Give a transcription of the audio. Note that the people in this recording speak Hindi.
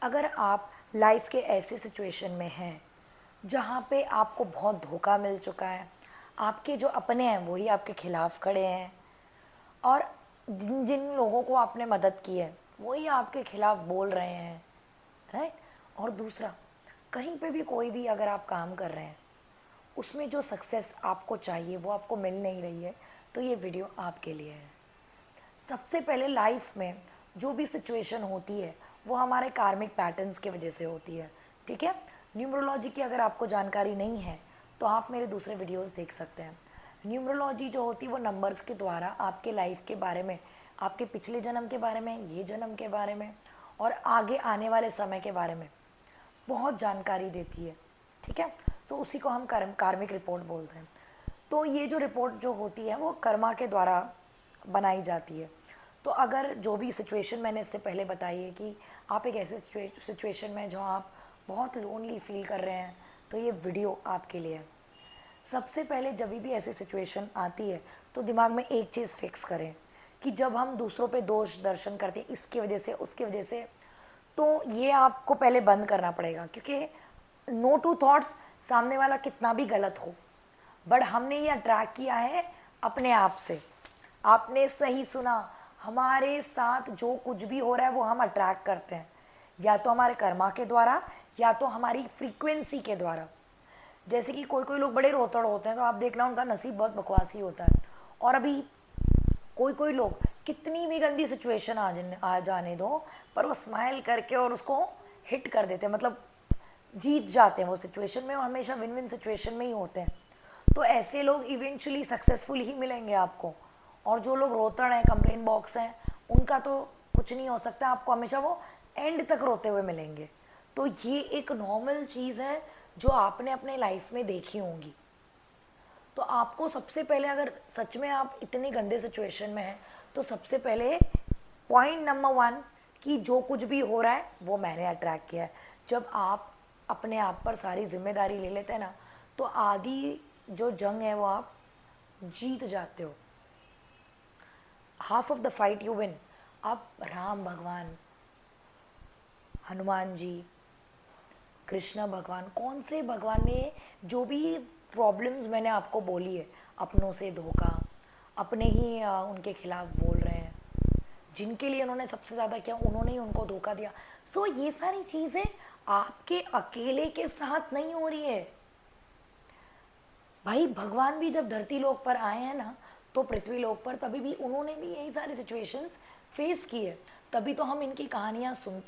अगर आप लाइफ के ऐसे सिचुएशन में हैं जहाँ पे आपको बहुत धोखा मिल चुका है, आपके जो अपने हैं वही आपके खिलाफ खड़े हैं, और जिन जिन लोगों को आपने मदद की है वही आपके खिलाफ बोल रहे हैं, राइट। और दूसरा, कहीं पे भी कोई भी अगर आप काम कर रहे हैं उसमें जो सक्सेस आपको चाहिए वो आपको मिल नहीं रही है, तो ये वीडियो आपके लिए है। सबसे पहले लाइफ में जो भी सिचुएशन होती है वो हमारे कार्मिक पैटर्न्स की वजह से होती है, ठीक है। न्यूमरोलॉजी की अगर आपको जानकारी नहीं है तो आप मेरे दूसरे वीडियोस देख सकते हैं। न्यूमरोलॉजी जो होती है वो नंबर्स के द्वारा आपके लाइफ के बारे में, आपके पिछले जन्म के बारे में, ये जन्म के बारे में और आगे आने वाले समय के बारे में बहुत जानकारी देती है, ठीक है। तो उसी को हम कार्मिक रिपोर्ट बोलते हैं। तो ये जो रिपोर्ट जो होती है वो कर्मा के द्वारा बनाई जाती है। तो अगर जो भी सिचुएशन मैंने इससे पहले बताई है कि आप एक ऐसे सिचुएशन में जहाँ आप बहुत लोनली फील कर रहे हैं, तो ये वीडियो आपके लिए है। सबसे पहले जब भी ऐसी सिचुएशन आती है तो दिमाग में एक चीज़ फिक्स करें कि जब हम दूसरों पे दोष दर्शन करते हैं इसकी वजह से उसकी वजह से, तो ये आपको पहले बंद करना पड़ेगा। क्योंकि नो टू थॉट्स, सामने वाला कितना भी गलत हो, बट हमने ये अट्रैक्ट किया है अपने आप से। आपने सही सुना, हमारे साथ जो कुछ भी हो रहा है वो हम अट्रैक्ट करते हैं, या तो हमारे कर्मा के द्वारा या तो हमारी फ्रीक्वेंसी के द्वारा। जैसे कि कोई कोई लोग बड़े रोतड़ होते हैं तो आप देखना उनका नसीब बहुत बकवासी होता है। और अभी कोई कोई लोग कितनी भी गंदी सिचुएशन आ जाने दो, पर वो स्माइल करके और उसको हिट कर देते हैं, मतलब जीत जाते हैं वो सिचुएशन में, और हमेशा विन विन सिचुएशन में ही होते हैं। तो ऐसे लोग इवेंचुअली सक्सेसफुल ही मिलेंगे आपको। और जो लोग रोतड़ हैं, कंप्लेन बॉक्स हैं, उनका तो कुछ नहीं हो सकता, आपको हमेशा वो एंड तक रोते हुए मिलेंगे। तो ये एक नॉर्मल चीज़ है जो आपने अपने लाइफ में देखी होंगी। तो आपको सबसे पहले, अगर सच में आप इतनी गंदे सिचुएशन में हैं, तो सबसे पहले पॉइंट नंबर 1 कि जो कुछ भी हो रहा है वो मैंने अट्रैक्ट किया है। जब आप अपने आप पर सारी जिम्मेदारी ले लेते हैं ना, तो आधी जो जंग है वो आप जीत जाते हो। Half of the fight you win. आप राम भगवान, हनुमान जी, कृष्ण भगवान, कौन से भगवान ने जो भी प्रॉब्लम्स मैंने आपको बोली है, अपनों से धोखा, अपने ही उनके खिलाफ बोल रहे हैं, जिनके लिए उन्होंने सबसे ज़्यादा किया उन्होंने ही उनको धोखा दिया। सो ये सारी चीज़ें आपके अकेले के साथ नहीं हो रही है भाई। भगवान भी जब धरती लोक पर आए हैं ना, तो पृथ्वी लोक पर, तभी भी उन्होंने भी यही सारी सिचुएशंस फेस की है। तभी तो हम इनकी कहानियाँ सुनते